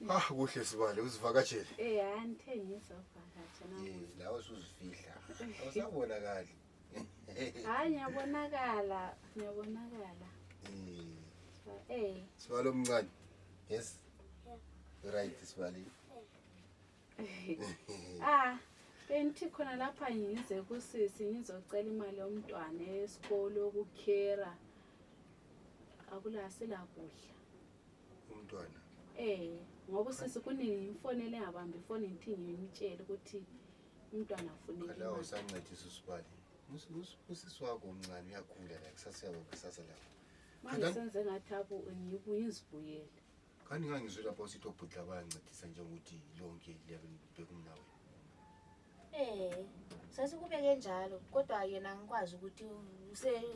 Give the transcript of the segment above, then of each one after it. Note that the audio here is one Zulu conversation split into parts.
Kuhle Sibale uzivakatshele. Angithengisa uvakatsha nawe. Lawe usuzifihla. Awusabonakali. Hayi ngiyabonakala. Sibale omncane. Yes. Right Sibale. Benithi khona lapha ngize kusisi ngizocela imali yomntwana esikolo ukukhera. Akulasela kudla. Umntwana. Ngoba usisi kunini imfonele ngabamba ifoni ngithi ngimtshele ukuthi umntwana afuna imali. Lawo usancedisa Sibale. Usisi wakho omncane uyakhula la kusasa yabo kusasa lapho. Manje senze ngathi ngiyizibuyele. Kanti ngangizwe lapho usithi obhudla bayancedisa njengokuthi lonke liyabe bekumnawe. Sasikubeke njalo kodwa yena ngikwazi ukuthi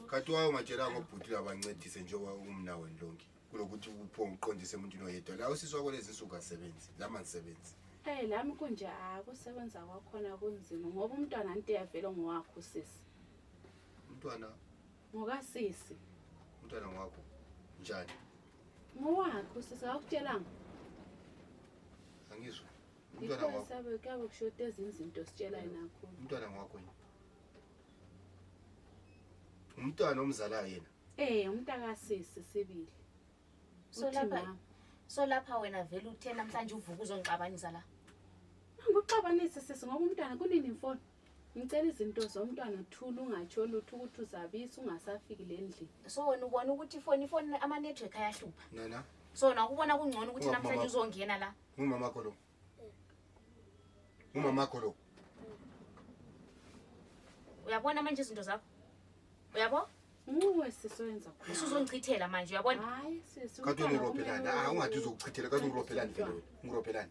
Kanti wayo ungatshela ngobhudla abancedise njengoba umnawe lonke. Kulokuthi uphonga uqondise umuntu oyedwa. La usisi wakho lezi insuku asebenzi, lama ngisebenzi. Lami kunje akusebenza kwakhona kunzima ngoba umntwana anti yavela ngowakho sisi. Umntwana Ngokasisi. Umntwana wakho njani? Ngowakho sisi akutshelanga. Angizwe. Umntwana wakho. Sabe kabe kushote izinto sitshela nakho. Umntwana wakho yini? Umntwana omzala yena. Umntaka sisi sibili. So lapha wena vele uthe namhlanje uvuka uzongixabanisa la. Ngikuxabanise sisi ngoba umntwana kunini imfoni. Ngicela izinto zomntwana thula ungatsho lutho ukuthi uzabisa ungasafiki lendlini. So wena ubona ukuthi ifoni ama network ayahlupha. Nana. So nakubona kungcono ukuthi namhlanje uzongena la. Umama wakho lo. Umama wakho lo. Uyabona manje izinto zakho? Uyabo? Nguwe sisoyenza khona. Usuzongichithela manje uyabona? Hayi sisi. Kanti ungirophelana. Ungathi uzokuchithela kanti ungirophelana vele. Ungirophelana.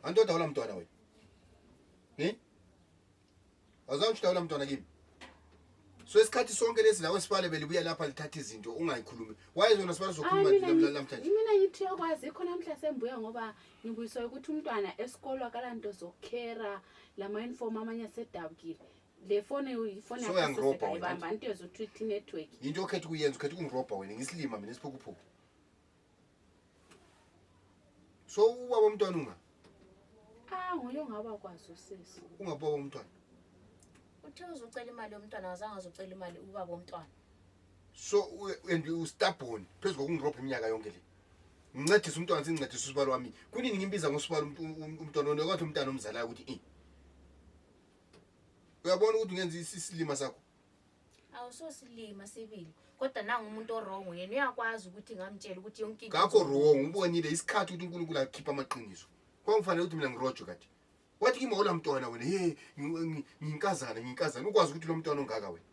Antoda wala mntwana wena. Azangisho wala mntwana kimi. So isikhathi sonke lesi lawe Sibale belibuya lapha lithatha izinto ungayikhulumi. Wayezona Sibale sokhuluma namhlanje. Mina ngithi yakwazi khona mhla sembuya ngoba ngibuyiswa ukuthi umntwana esikolo akalanto zokhera lama uniform amanye asedabukile. Le phone uyifona yakho ayibamba into ezotwithi network. Into okhethe kuyenza ukhethe ungirobha wena ngisilima mina isiphukuphuku. So ubaba umntwana unga? Nguye ngaba kwazi usisi. Ungababa umntwana. Uthe uzocela imali yomntwana azange azocela imali ubaba womntwana. So and you stubborn phezulu kokungirobha iminyaka yonke le. Ngincedisa umntwana sincedisa uSibale wami. Kunini ngimbiza ngoSibale umntwana onokwathi umntwana omzalayo ukuthi uyabona ukuthi ungenza isilima sakho? Awusosilima sibili. Kodwa nanga umuntu orong yena uyakwazi ukuthi ngamtshela ukuthi yonke into. Ngakho wrong ubonile isikhathi ukuthi uNkulunkulu akhipha amaqiniso. Kwakufanele ukuthi mina ngirojo kade. Wathi kimi ola mntwana wena nginkazana ukwazi ukuthi lo mntwana ongaka wena.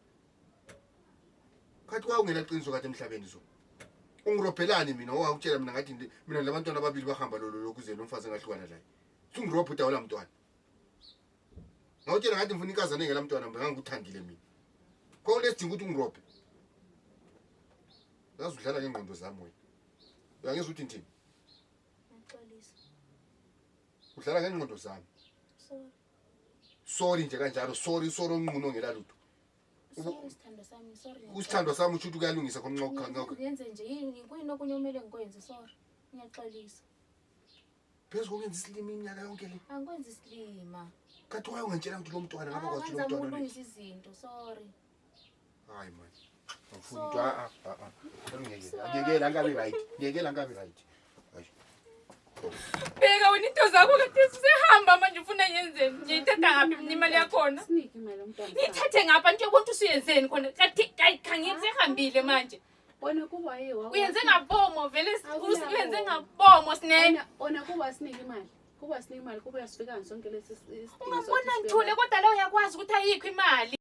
Kathi ungena qiniso kade emhlabeni so. Ungirobhelani mina owakutshela mina ngathi mina labantwana ababili bahamba lokuze lo mfazi engahlukana laye. Ungirobha udawu la mntwana. Ngawutshela ngathi ngifuna inkazana engela mntwana ngangikuthandile mina. Kwa lesidinga ukuthi ungirobhe. Yazi udlala ngengqondo zami wena. Uyangizwa ukuthi ngithini? Ngixolisa. Udlala ngengqondo zami. Sorry nje kanjalo sorry onqunu ngela lutho. Sorry sithando sami sorry. Usithando sami uthi kuyalungisa komnqoqhanqa. Ngiyenze nje yini kuyini okunye ngikwenze sorry. Ngiyaxolisa. Phezulu kokwenza isilima iminyaka yonke le. Angikwenza isilima. Kathi waye ungitshela ukuthi lo mntwana ngaba kwathi lo mntwana. Ulungisa izinto sorry. Hayi man. Ngifuna ngiyekela ngabe right. Ngiyekela ngabe right. Bheka wena into zakho kade sihamba manje ufuna yenzeni? Ngiyithatha ngaphi imali yakhona? Sinike imali yomntwana. Ngithathe ngapha nje ukuthi usuyenzeni khona? Kade khangiyenze hambile manje. Wena kuba yiwa. Uyenze ngabomo vele uyenze ngabomo sinene. Ona kuba sinike imali. Kuba sinike imali kuba yasifika sonke lesi isidingo. Ungabona ngithule kodwa la uyakwazi ukuthi ayikho imali.